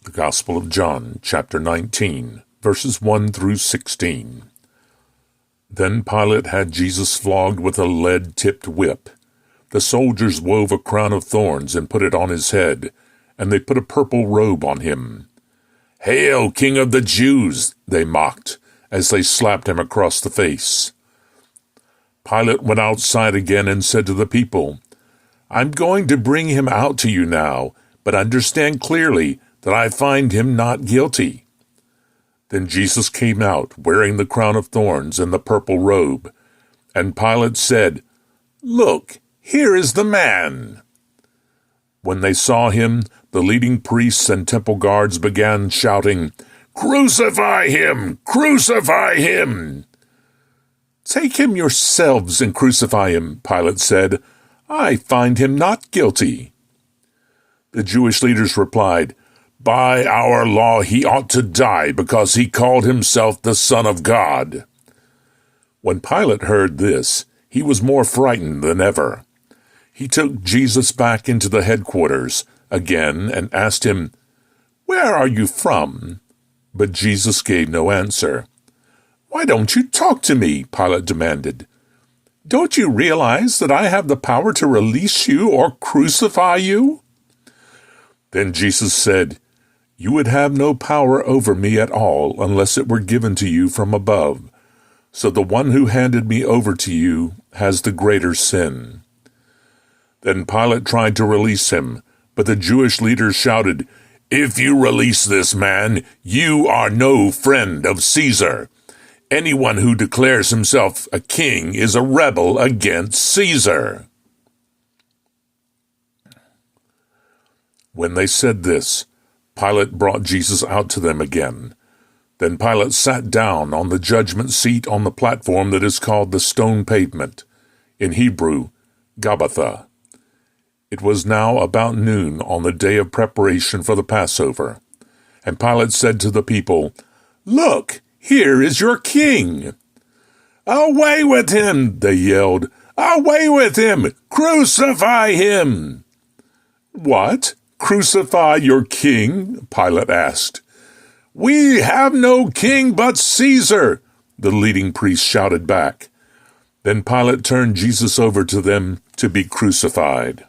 The Gospel of John, chapter 19, verses 1 through 16. Then Pilate had Jesus flogged with a lead-tipped whip. The soldiers wove a crown of thorns and put it on his head, and they put a purple robe on him. "Hail, King of the Jews!" they mocked, as they slapped him across the face. Pilate went outside again and said to the people, "I'm going to bring him out to you now, but understand clearly that I find him not guilty." Then Jesus came out, wearing the crown of thorns and the purple robe. And Pilate said, "Look, here is the man." When they saw him, the leading priests and temple guards began shouting, "Crucify him! Crucify him!" "Take him yourselves and crucify him," Pilate said. "I find him not guilty." The Jewish leaders replied, "By our law he ought to die because he called himself the Son of God." When Pilate heard this, he was more frightened than ever. He took Jesus back into the headquarters again and asked him, "Where are you from?" But Jesus gave no answer. "Why don't you talk to me?" Pilate demanded. "Don't you realize that I have the power to release you or crucify you?" Then Jesus said, "You would have no power over me at all unless it were given to you from above. So the one who handed me over to you has the greater sin." Then Pilate tried to release him, but the Jewish leaders shouted, "If you release this man, you are no friend of Caesar. Anyone who declares himself a king is a rebel against Caesar." When they said this, Pilate brought Jesus out to them again. Then Pilate sat down on the judgment seat on the platform that is called the Stone Pavement, in Hebrew, Gabbatha. It was now about noon on the day of preparation for the Passover. And Pilate said to the people, "Look, here is your king." "Away with him!" they yelled. "Away with him! Crucify him!" "What? Crucify your king?" Pilate asked. "We have no king but Caesar," the leading priests shouted back. Then Pilate turned Jesus over to them to be crucified.